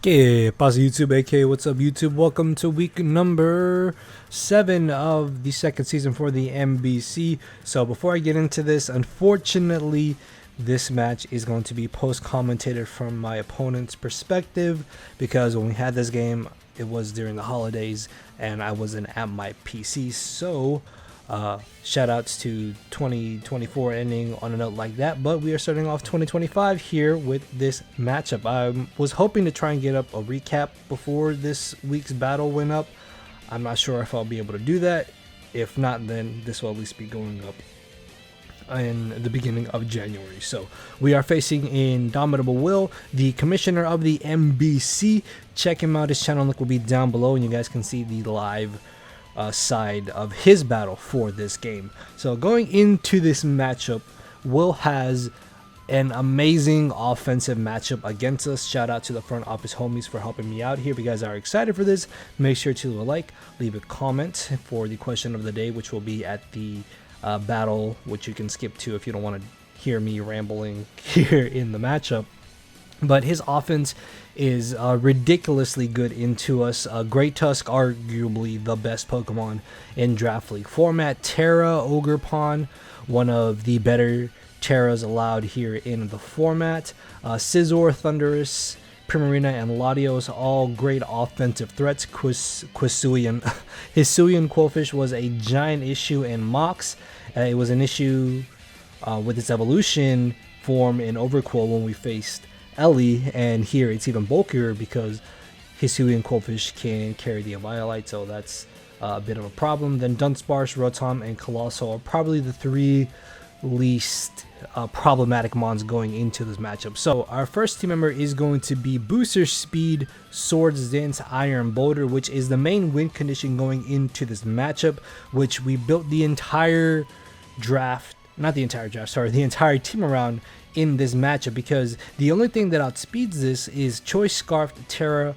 Okay, pause YouTube, aka what's up YouTube? Welcome to week number 7 of the second season for the MBC. So before I get into this, unfortunately, this match is going to be post-commentated from my opponent's perspective because when we had this game, it was during the holidays and I wasn't at my PC. So shout outs to 2024 ending on a note like that, but we are starting off 2025 here with this matchup. I was hoping to try and get up a recap before this week's battle went up. I'm not sure if I'll be able to do that. If not, then this will at least be going up in the beginning of January. So we are facing Indomitable Will, the commissioner of the MBC. Check him out. His channel link will be down below and you guys can see the live side of his battle for this game. So going into this matchup, Will has an amazing offensive matchup against us. Shout out to the front office homies for helping me out here. If you guys are excited for this, make sure to leave a comment for the question of the day, which will be at the battle, which you can skip to if you don't want to hear me rambling here in the matchup. But his offense is ridiculously good into us. Great Tusk, arguably the best Pokemon in Draft League format. Terra, Ogerpon, one of the better Terras allowed here in the format. Scizor, Thundurus, Primarina, and Latios, all great offensive threats. Hisuian Quillfish was a giant issue in Mox. It was an issue with its evolution form in Overqwil when we faced Ellie, and here it's even bulkier because Hisuian Quillfish can carry the Eviolite, so that's a bit of a problem. Then Dunsparce, Rotom, and Colossal are probably the three least problematic mons going into this matchup. So our first team member is going to be Booster Speed, Swords Dance, Iron Boulder, which is the main win condition going into this matchup, which we built the entire the entire team around in this matchup, because the only thing that outspeeds this is Choice Scarf, Terra,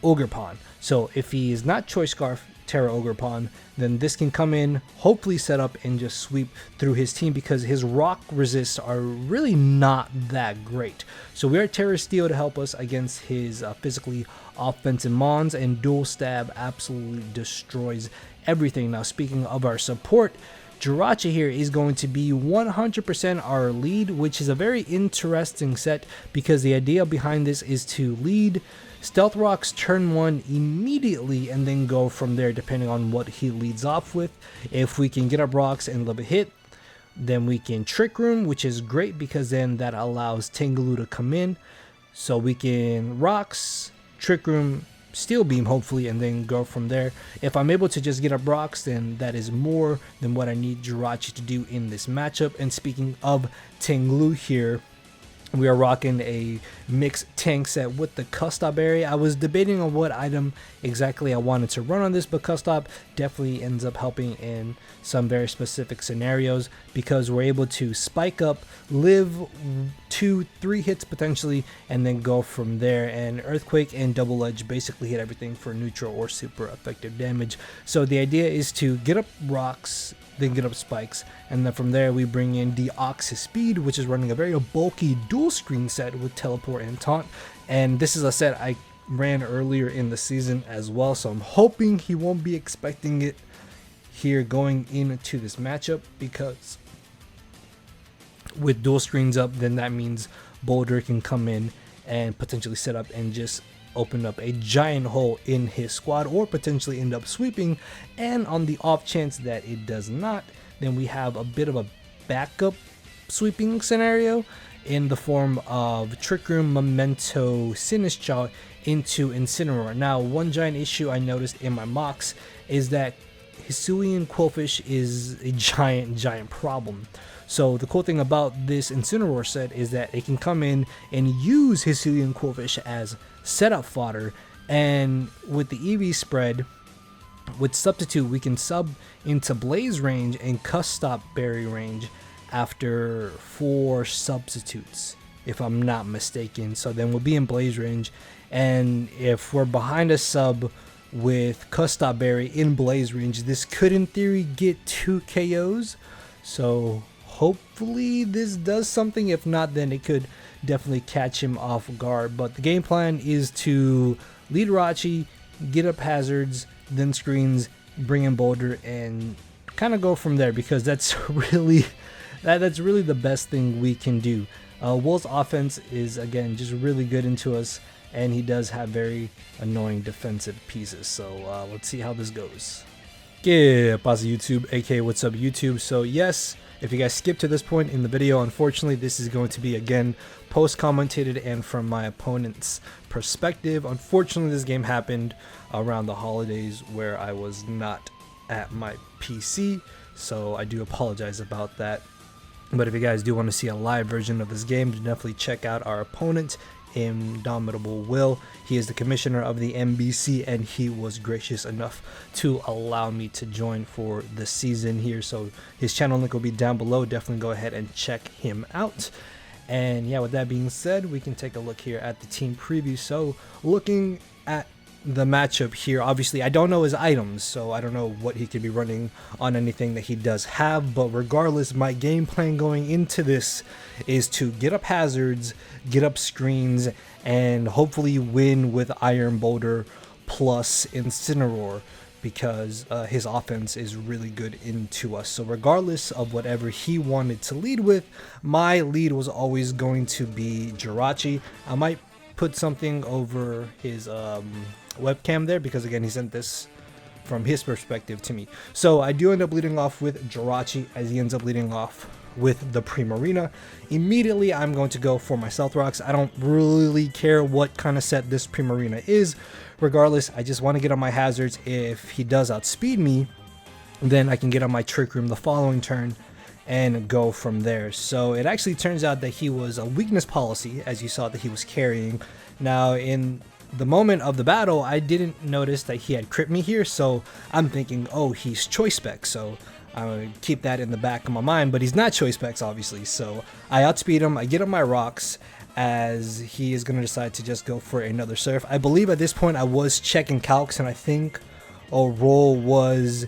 Ogerpon. So if he is not Choice Scarf, Terra, Ogerpon, then this can come in, hopefully set up and just sweep through his team, because his rock resists are really not that great. So we are Terra Steel to help us against his physically offensive mons, and Dual Stab absolutely destroys everything. Now speaking of our support, Jirachi here is going to be 100% our lead, which is a very interesting set because the idea behind this is to lead Stealth Rocks turn 1 immediately and then go from there depending on what he leads off with. If we can get up rocks and live a hit, then we can Trick Room, which is great because then that allows Tengaloo to come in. So we can rocks, Trick Room, Steel Beam hopefully, and then go from there. If I'm able to just get up rocks, then that is more than what I need Jirachi to do in this matchup. And speaking of Tengaloo here, we are rocking a mixed tank set with the Custop Berry. I was debating on what item exactly I wanted to run on this, but Custop definitely ends up helping in some very specific scenarios because we're able to spike up, live 2-3 hits potentially, and then go from there. And Earthquake and Double Edge basically hit everything for neutral or super effective damage. So the idea is to get up rocks, then get up spikes, and then from there we bring in Deoxys Speed, which is running a very bulky dual screen set with Teleport and Taunt, and this is a set I ran earlier in the season as well, so I'm hoping he won't be expecting it here going into this matchup, because with dual screens up, then that means Boulder can come in and potentially set up and just open up a giant hole in his squad, or potentially end up sweeping. And on the off chance that it does not, then we have a bit of a backup sweeping scenario in the form of Trick Room, Memento, Sinistcha into Incineroar. Now one giant issue I noticed in my mocks is that Hisuian Quillfish is a giant problem. So the cool thing about this Incineroar set is that it can come in and use Hisuian Quillfish as setup fodder, and with the EV spread, with Substitute, we can sub into Blaze range and Custop Berry range after 4 substitutes, if I'm not mistaken. So then we'll be in Blaze range, and if we're behind a sub with Custop Berry in Blaze range, this could in theory get 2 KOs. So hopefully this does something. If not, then it could definitely catch him off guard. But the game plan is to lead Rachi, get up hazards, then screens, bring in Boulder, and kind of go from there, because that's really the best thing we can do. Will's offense is, again, just really good into us, and he does have very annoying defensive pieces. So let's see how this goes. ¿Qué pasa, YouTube? aka what's up, YouTube? So yes, if you guys skip to this point in the video, unfortunately this is going to be, again, post commentated and from my opponent's perspective. Unfortunately, this game happened around the holidays where I was not at my PC, so I do apologize about that. But if you guys do want to see a live version of this game, definitely check out our opponent, Indomitable Will. He is the commissioner of the MBC, and he was gracious enough to allow me to join for the season here. So his channel link will be down below. Definitely go ahead and check him out. And yeah, with that being said, we can take a look here at the team preview. So looking at the matchup here, obviously I don't know his items, so I don't know what he could be running on anything that he does have, but regardless, my game plan going into this is to get up hazards, get up screens, and hopefully win with Iron Boulder plus Incineroar, because his offense is really good into us. So regardless of whatever he wanted to lead with, my lead was always going to be Jirachi. I might put something over his webcam there, because again, he sent this from his perspective to me. So I do end up leading off with Jirachi, as he ends up leading off with the Primarina. Immediately I'm going to go for my Stealth Rocks. I don't really care what kind of set this Primarina is. Regardless, I just want to get on my hazards. If he does outspeed me, then I can get on my Trick Room the following turn and go from there. So it actually turns out that he was a weakness policy, as you saw that he was carrying. Now in the moment of the battle, I didn't notice that he had crit me here, so I'm thinking, oh, he's choice spec, so I would keep that in the back of my mind. But he's not choice specs, obviously, so I outspeed him. I get on my rocks, as he is going to decide to just go for another surf. I believe at this point I was checking calcs, and I think a roll was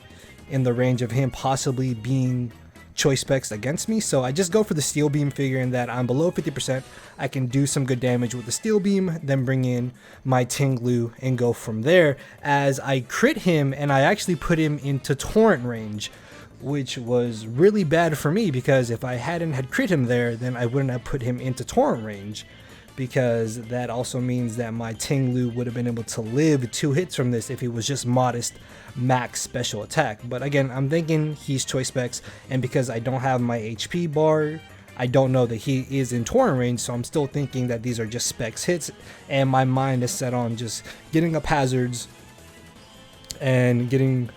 in the range of him possibly being choice specs against me, so I just go for the steel beam, figuring that I'm below 50%. I can do some good damage with the steel beam, then bring in my Tinglu and go from there, as I crit him and I actually put him into torrent range, which was really bad for me, because if I hadn't had crit him there, then I wouldn't have put him into torrent range, because that also means that my Tinglu would have been able to live 2 hits from this if he was just modest max special attack. But again, I'm thinking he's choice specs, and because I don't have my HP bar, I don't know that he is in torrent range, so I'm still thinking that these are just specs hits, and my mind is set on just getting up hazards and getting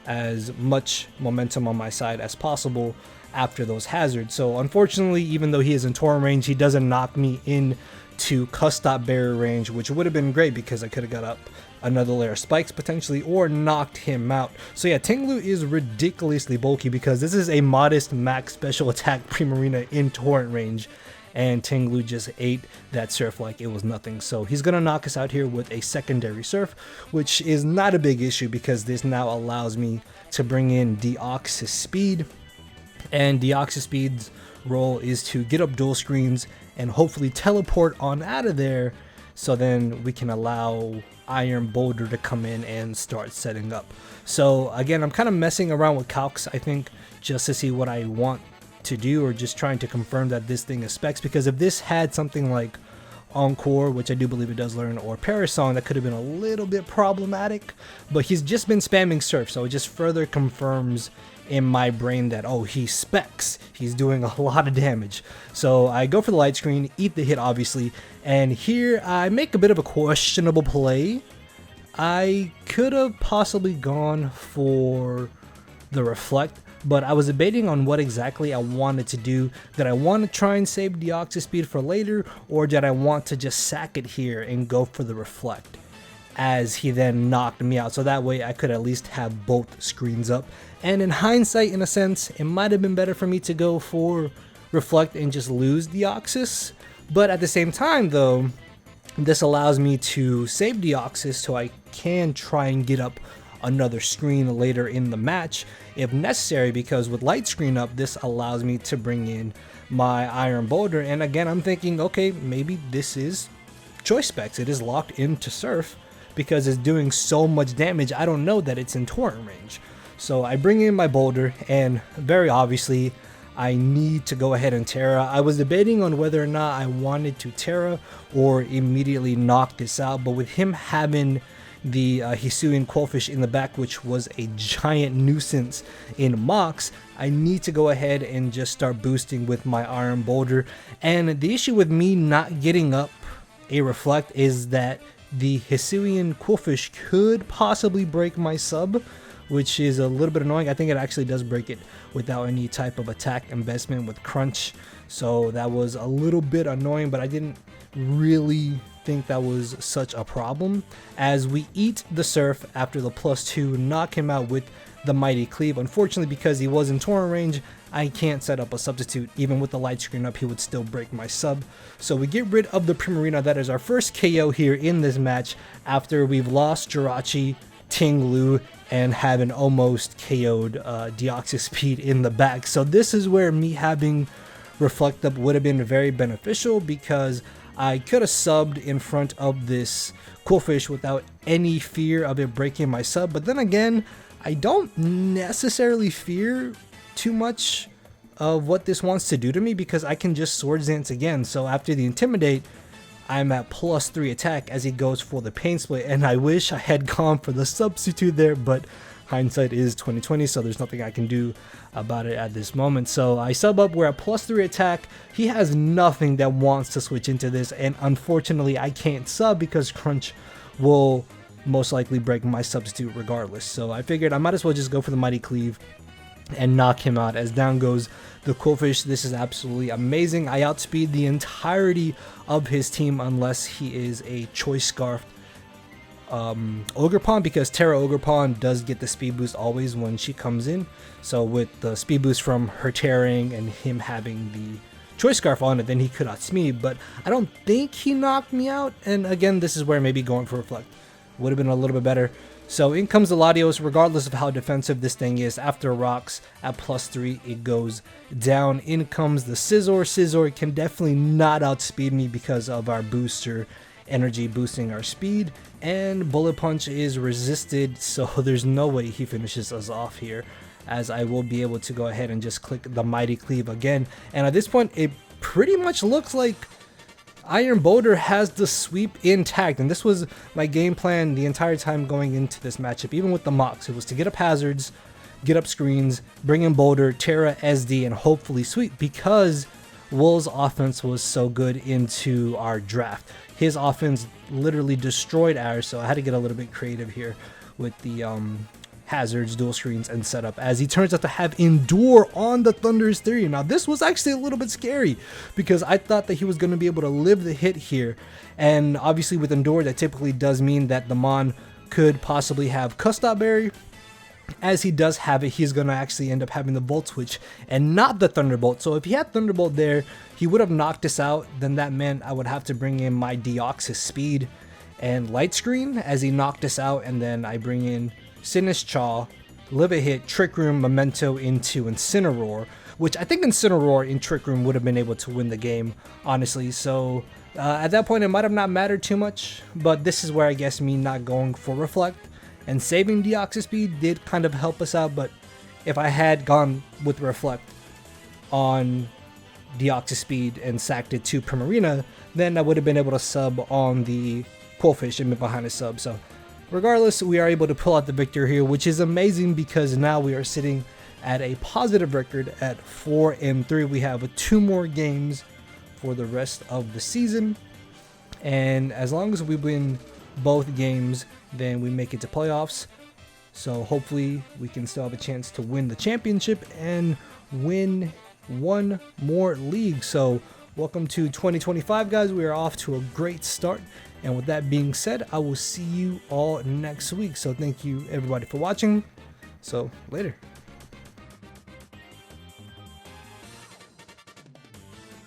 as much momentum on my side as possible after those hazards. So unfortunately, even though he is in torrent range, he doesn't knock me into Custop barrier range, which would have been great, because I could have got up another layer of spikes potentially, or knocked him out. So yeah, Tinglu is ridiculously bulky, because this is a modest max special attack Primarina in torrent range, and Tinglu just ate that surf like it was nothing. So he's gonna knock us out here with a secondary surf, which is not a big issue, because this now allows me to bring in Deoxys speed, and Deoxys speed's role is to get up dual screens and hopefully teleport on out of there, so then we can allow Iron Boulder to come in and start setting up. So again, I'm kind of messing around with calcs, I think, just to see what I want to do, or just trying to confirm that this thing is specs, because if this had something like Encore, which I do believe it does learn, or Parasong, that could have been a little bit problematic. But he's just been spamming surf, so it just further confirms in my brain that, oh, he specs, he's doing a lot of damage. So I go for the light screen, eat the hit obviously, and here I make a bit of a questionable play. I could have possibly gone for the reflect, but I was debating on what exactly I wanted to do. Did I want to try and save Deoxys speed for later, or did I want to just sack it here and go for the reflect, as he then knocked me out, so that way I could at least have both screens up? And in hindsight, in a sense, it might have been better for me to go for reflect and just lose Deoxys, but at the same time though, this allows me to save Deoxys so I can try and get up another screen later in the match if necessary, because with light screen up, this allows me to bring in my Iron Boulder. And again, I'm thinking, okay, maybe this is choice specs. It is locked into Surf because it's doing so much damage. I don't know that it's in torrent range. So I bring in my Boulder, and very obviously I need to go ahead and Terra. I was debating on whether or not I wanted to Terra or immediately knock this out, but with him having the Hisuian Quillfish in the back, which was a giant nuisance in Mox, I need to go ahead and just start boosting with my Iron Boulder. And the issue with me not getting up a Reflect is that the Hisuian Quillfish could possibly break my sub, which is a little bit annoying. I think it actually does break it without any type of attack investment with Crunch, so that was a little bit annoying, but I didn't really think that was such a problem. As we eat the Surf after the +2, knock him out with the Mighty Cleave. Unfortunately, because he was in torrent range, I can't set up a substitute. Even with the light screen up, he would still break my sub. So we get rid of the Primarina. That is our first KO here in this match after we've lost Jirachi, Ting Lu, and having almost KO'd Deoxyspeed in the back. So this is where me having Reflect Up would have been very beneficial, because I could have subbed in front of this Quillfish without any fear of it breaking my sub. But then again, I don't necessarily fear too much of what this wants to do to me, because I can just Swords Dance again. So after the Intimidate, I'm at +3 attack as he goes for the Pain Split, and I wish I had gone for the substitute there, but hindsight is 2020, so there's nothing I can do about it at this moment. So I sub up, we're at +3 attack. He has nothing that wants to switch into this, and unfortunately I can't sub because Crunch will most likely break my substitute regardless. So I figured I might as well just go for the Mighty Cleave and knock him out. As down goes the Quillfish. This is absolutely amazing. I outspeed the entirety of his team unless he is a Choice Scarf Ogerpon, because Terra Ogerpon does get the speed boost always when she comes in. So with the speed boost from her Terraing and him having the Choice Scarf on it, then he could outspeed me, but I don't think he knocked me out. And again, this is where maybe going for Reflect would have been a little bit better. So in comes the Latios. Regardless of how defensive this thing is, after rocks at +3, it goes down. In comes the Scizor. Scizor can definitely not outspeed me because of our booster energy boosting our speed, and Bullet Punch is resisted, so there's no way he finishes us off here, as I will be able to go ahead and just click the Mighty Cleave again. And at this point, it pretty much looks like Iron Boulder has the sweep intact, and this was my game plan the entire time going into this matchup. Even with the Mox, it was to get up hazards, get up screens, bring in Boulder, Terra, SD, and hopefully sweep, because Wool's offense was so good into our draft. His offense literally destroyed ours, so I had to get a little bit creative here with the hazards, dual screens, and setup, as he turns out to have Endure on the Thunderous Theory. Now this was actually a little bit scary, because I thought that he was going to be able to live the hit here, and obviously with Endure, that typically does mean that the Mon could possibly have Custop Berry. As he does have it, he's going to actually end up having the Volt Switch and not the Thunderbolt. So if he had Thunderbolt there, he would have knocked us out. Then that meant I would have to bring in my Deoxys Speed and Light Screen as he knocked us out. And then I bring in Sinistchaw, Live a Hit, Trick Room, Memento into Incineroar, which I think Incineroar in Trick Room would have been able to win the game, honestly. So at that point, it might have not mattered too much. But this is where I guess me not going for Reflect and saving Deoxys Speed did kind of help us out. But if I had gone with Reflect on Deoxys Speed and sacked it to Primarina, then I would have been able to sub on the Quillfish and been behind a sub. So regardless, we are able to pull out the victory here, which is amazing, because now we are sitting at a positive record at 4-3. We have 2 more games for the rest of the season, and as long as we win both games, then we make it to playoffs. So hopefully we can still have a chance to win the championship and win one more league. So welcome to 2025, guys. We are off to a great start, and with that being said, I will see you all next week. So thank you everybody for watching. So later.